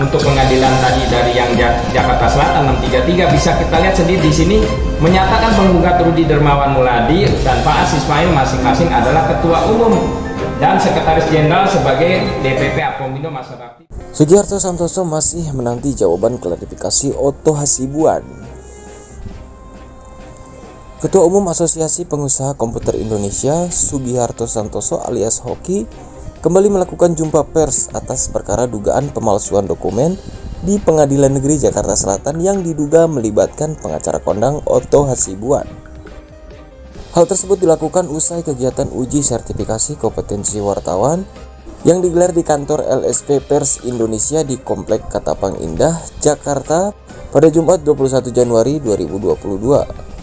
untuk pengadilan tadi dari yang Jakarta Selatan 633 bisa kita lihat sendiri di sini menyatakan penggugat Rudi Dermawan Muladi dan Pak As Ismail masing-masing adalah ketua umum dan sekretaris jenderal sebagai DPP Apomindo Masa Bakti. Sugiharto Santoso masih menanti jawaban klarifikasi Otto Hasibuan. Ketua Umum Asosiasi Pengusaha Komputer Indonesia, Sugiharto Santoso alias Hoki, kembali melakukan jumpa pers atas perkara dugaan pemalsuan dokumen di Pengadilan Negeri Jakarta Selatan yang diduga melibatkan pengacara kondang Otto Hasibuan. Hal tersebut dilakukan usai kegiatan uji sertifikasi kompetensi wartawan yang digelar di kantor LSP Pers Indonesia di Komplek Katapang Indah, Jakarta pada Jumat 21 Januari 2022.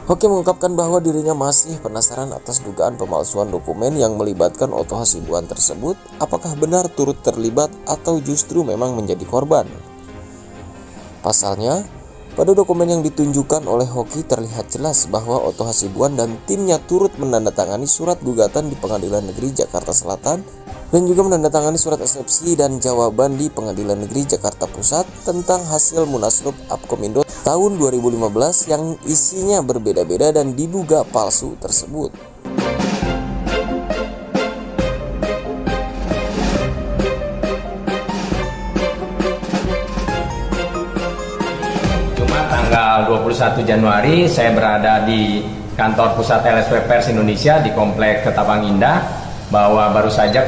Hoki mengungkapkan bahwa dirinya masih penasaran atas dugaan pemalsuan dokumen yang melibatkan Otto Hasibuan tersebut, apakah benar turut terlibat atau justru memang menjadi korban. Pasalnya, pada dokumen yang ditunjukkan oleh Hoki terlihat jelas bahwa Otto Hasibuan dan timnya turut menandatangani surat gugatan di Pengadilan Negeri Jakarta Selatan dan juga menandatangani surat eksepsi dan jawaban di Pengadilan Negeri Jakarta Pusat tentang hasil Munaslup Apkomindo tahun 2015 yang isinya berbeda-beda dan diduga palsu tersebut. Jumat tanggal 21 Januari saya berada di kantor pusat LSP Pers Indonesia di Komplek Ketapang Indah, bahwa baru saja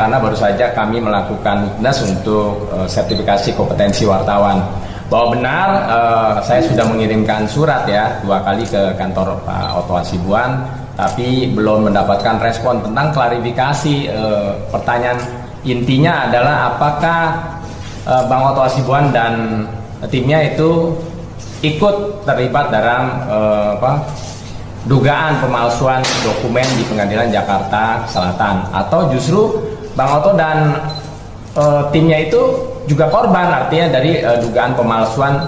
kami melakukan munas untuk sertifikasi kompetensi wartawan. Bahwa benar saya sudah mengirimkan surat ya 2 kali ke kantor Pak Otto Hasibuan, tapi belum mendapatkan respon tentang klarifikasi. Pertanyaan intinya adalah apakah Bang Otto Hasibuan dan timnya itu ikut terlibat dalam dugaan pemalsuan dokumen di Pengadilan Jakarta Selatan, atau justru Bang Otto dan timnya itu juga korban, artinya dari dugaan pemalsuan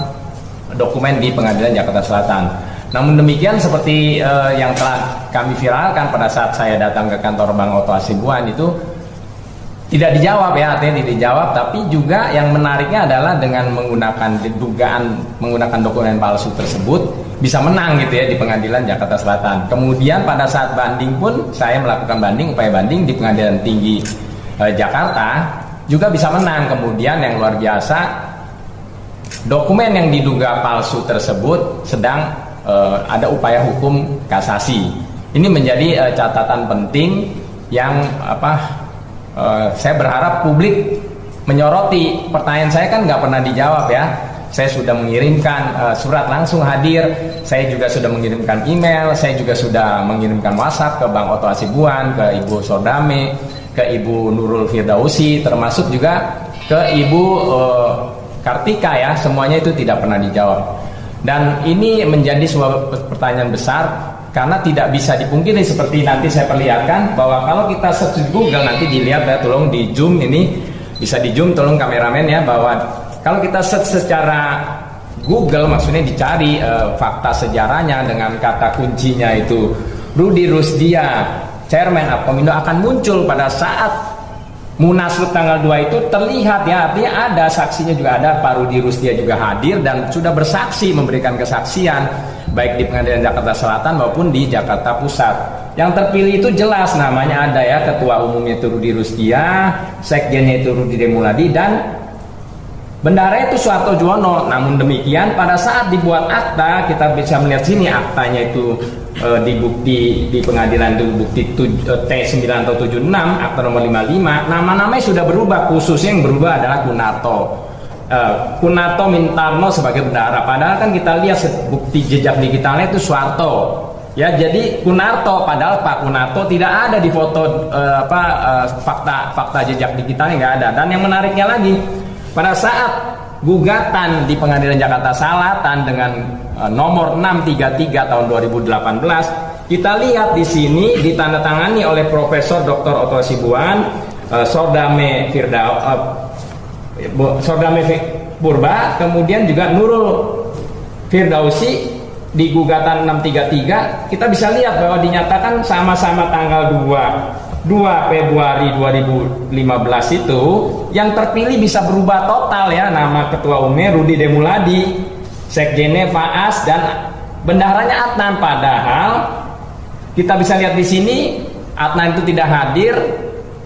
dokumen di Pengadilan Jakarta Selatan. Namun demikian, seperti yang telah kami viralkan pada saat saya datang ke kantor Bang Otto Hasibuan, itu tidak dijawab ya, artinya tidak dijawab. Tapi juga yang menariknya adalah dengan menggunakan dokumen palsu tersebut bisa menang gitu ya di Pengadilan Jakarta Selatan. Kemudian pada saat banding pun saya melakukan upaya banding di Pengadilan Tinggi Jakarta juga bisa menang. Kemudian yang luar biasa, dokumen yang diduga palsu tersebut sedang ada upaya hukum kasasi. Ini menjadi catatan penting yang saya berharap publik menyoroti. Pertanyaan saya kan nggak pernah dijawab ya. Saya sudah mengirimkan surat langsung hadir, saya juga sudah mengirimkan email, saya juga sudah mengirimkan WhatsApp ke Bang Otto Hasibuan, ke Ibu Sordame, ke Ibu Nurul Firdausi, termasuk juga ke Ibu Kartika ya. Semuanya itu tidak pernah dijawab. Dan ini menjadi sebuah pertanyaan besar, karena tidak bisa dipungkiri seperti nanti saya perlihatkan bahwa kalau kita search di Google, nanti dilihat ya, tolong di zoom, ini bisa di zoom tolong kameramen ya, bahwa kalau kita search secara Google, maksudnya dicari fakta sejarahnya dengan kata kuncinya itu Rudi Rusdia, Chairman Apkomindo, akan muncul pada saat Munaslup tanggal 2 itu terlihat ya, artinya ada saksinya juga, ada Pak Rudi Rusdia juga hadir dan sudah bersaksi, memberikan kesaksian baik di Pengadilan Jakarta Selatan maupun di Jakarta Pusat. Yang terpilih itu jelas namanya ada ya, ketua umumnya itu Rudi Rusdia, sekjennya itu Rudi Demuladi, dan bendahara itu Suharto Juwono. Namun demikian, pada saat dibuat akta, kita bisa melihat sini aktanya itu di bukti di pengadilan itu bukti T9 atau 76, akta nomor 55, nama-namanya sudah berubah, khususnya yang berubah adalah Kunarto Mintarno sebagai bendahara. Padahal kan kita lihat bukti jejak digitalnya itu Suharto. Ya, jadi Kunarto, padahal Pak Kunarto tidak ada di foto fakta jejak digitalnya nggak ada. Dan yang menariknya lagi, pada saat gugatan di Pengadilan Jakarta Selatan dengan nomor 633 tahun 2018, kita lihat di sini ditandatangani oleh Profesor Dr. Otto Hasibuan, Sordame Purba, kemudian juga Nurul Firdausi di gugatan 633 kita bisa lihat bahwa dinyatakan sama-sama tanggal 2 Februari 2015 itu yang terpilih bisa berubah total ya, nama ketua umumnya Rudi Demuladi, sekjennya Faas, dan bendaharanya Adnan. Padahal kita bisa lihat di sini Adnan itu tidak hadir,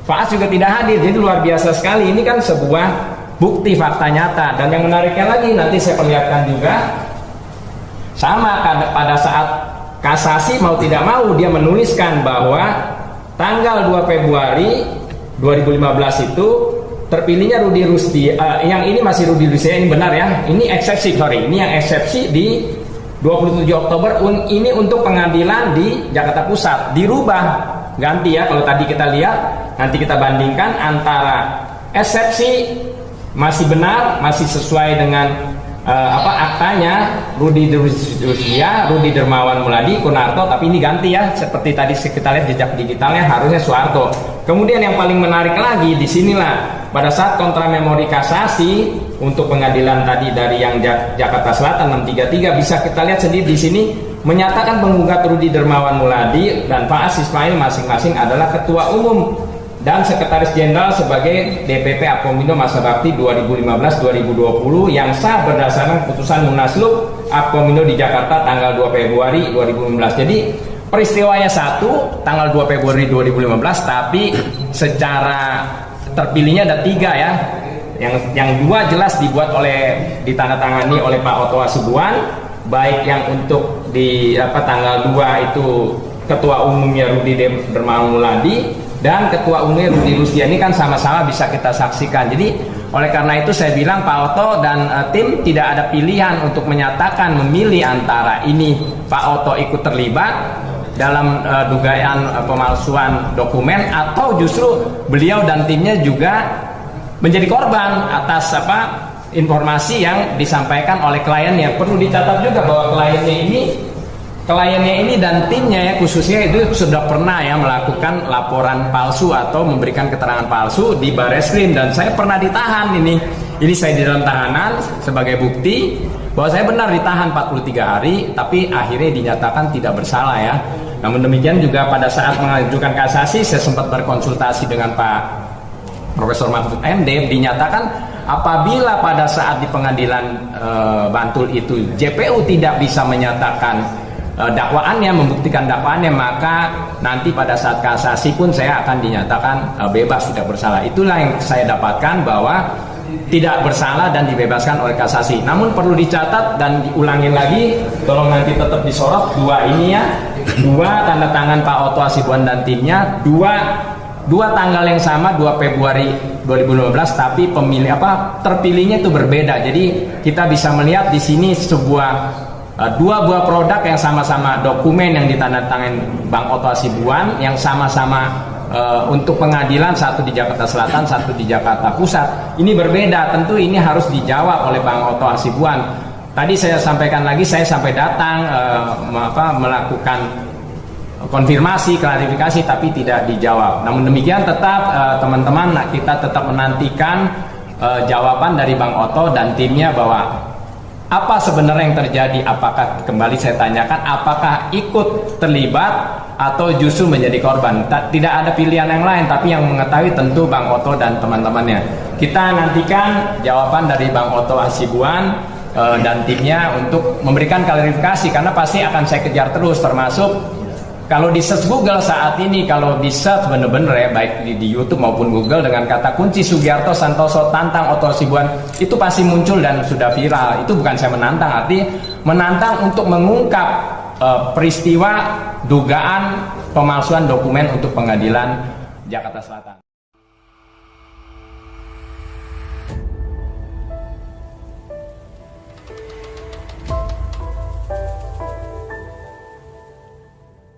Faas juga tidak hadir. Jadi luar biasa sekali, ini kan sebuah bukti fakta nyata. Dan yang menariknya lagi, nanti saya perlihatkan juga, sama kan pada saat kasasi mau tidak mau dia menuliskan bahwa tanggal 2 Februari 2015 itu terpilihnya Rudi Rusdi, yang ini masih Rudi Rusdi, ini benar ya, ini eksepsi, ini yang eksepsi di 27 Oktober, ini untuk pengadilan di Jakarta Pusat, dirubah, ganti ya. Kalau tadi kita lihat, nanti kita bandingkan antara eksepsi masih benar, masih sesuai dengan aktanya Rudi Rusdia, Rudi Dermawan Muladi, Kunarto, tapi ini ganti ya, seperti tadi kita lihat jejak digitalnya harusnya Soeharto. Kemudian yang paling menarik lagi disinilah pada saat kontra memori kasasi untuk pengadilan tadi dari yang Jakarta Selatan 633, bisa kita lihat sendiri di sini menyatakan penggugat Rudi Dermawan Muladi dan Faas Ismail masing-masing adalah ketua umum dan sekretaris jenderal sebagai DPP Apkomindo masa bakti 2015-2020 yang sah berdasarkan putusan Munaslup Apkomindo di Jakarta tanggal 2 Februari 2015. Jadi peristiwanya satu tanggal 2 Februari 2015, tapi secara terpilihnya ada 3 ya. Yang 2 jelas dibuat ditandatangani oleh Pak Oto Hasibuan, baik yang untuk di tanggal 2 itu ketua umumnya Rudi Dermawan Muladi dan ketua umumnya Rudi Rusdia. Ini kan sama-sama bisa kita saksikan. Jadi oleh karena itu saya bilang Pak Oto dan tim tidak ada pilihan untuk menyatakan memilih antara ini Pak Oto ikut terlibat dalam dugaan pemalsuan dokumen atau justru beliau dan timnya juga menjadi korban atas informasi yang disampaikan oleh kliennya. Perlu dicatat juga bahwa kliennya ini dan timnya ya khususnya itu sudah pernah ya melakukan laporan palsu atau memberikan keterangan palsu di Barreskrim, dan saya pernah ditahan ini saya di dalam tahanan sebagai bukti bahwa saya benar ditahan 43 hari tapi akhirnya dinyatakan tidak bersalah ya. Namun demikian juga pada saat mengajukan kasasi saya sempat berkonsultasi dengan Pak Profesor Mahfud MD, dinyatakan apabila pada saat di pengadilan Bantul itu JPU tidak bisa menyatakan dakwaannya, membuktikan dakwaannya, maka nanti pada saat kasasi pun saya akan dinyatakan bebas, tidak bersalah. Itulah yang saya dapatkan, bahwa tidak bersalah dan dibebaskan oleh kasasi. Namun perlu dicatat dan diulangi lagi, tolong nanti tetap disorot 2 ini ya, 2 tanda tangan Pak Oto Hasibuan dan timnya, 2 tanggal yang sama 2 Februari 2015, tapi terpilihnya itu berbeda. Jadi kita bisa melihat di sini sebuah 2 buah produk yang sama-sama dokumen yang ditandatangani Bang Oto Hasibuan yang sama-sama untuk pengadilan, satu di Jakarta Selatan, satu di Jakarta Pusat. Ini berbeda, tentu ini harus dijawab oleh Bang Oto Hasibuan. Tadi saya sampaikan lagi, saya sampai datang melakukan konfirmasi, klarifikasi, tapi tidak dijawab. Namun demikian tetap teman-teman, kita tetap menantikan jawaban dari Bang Oto dan timnya bahwa apa sebenarnya yang terjadi. Apakah, kembali saya tanyakan, apakah ikut terlibat atau justru menjadi korban? Tidak ada pilihan yang lain, tapi yang mengetahui tentu Bang Oto dan teman-temannya. Kita nantikan jawaban dari Bang Oto Hasibuan dan timnya untuk memberikan klarifikasi, karena pasti akan saya kejar terus, termasuk kalau di search Google saat ini, kalau di search bener-bener ya, baik di YouTube maupun Google dengan kata kunci Sugiharto Santoso tantang Oto Hasibuan, itu pasti muncul dan sudah viral. Itu bukan saya menantang, arti menantang untuk mengungkap peristiwa dugaan pemalsuan dokumen untuk pengadilan Jakarta Selatan.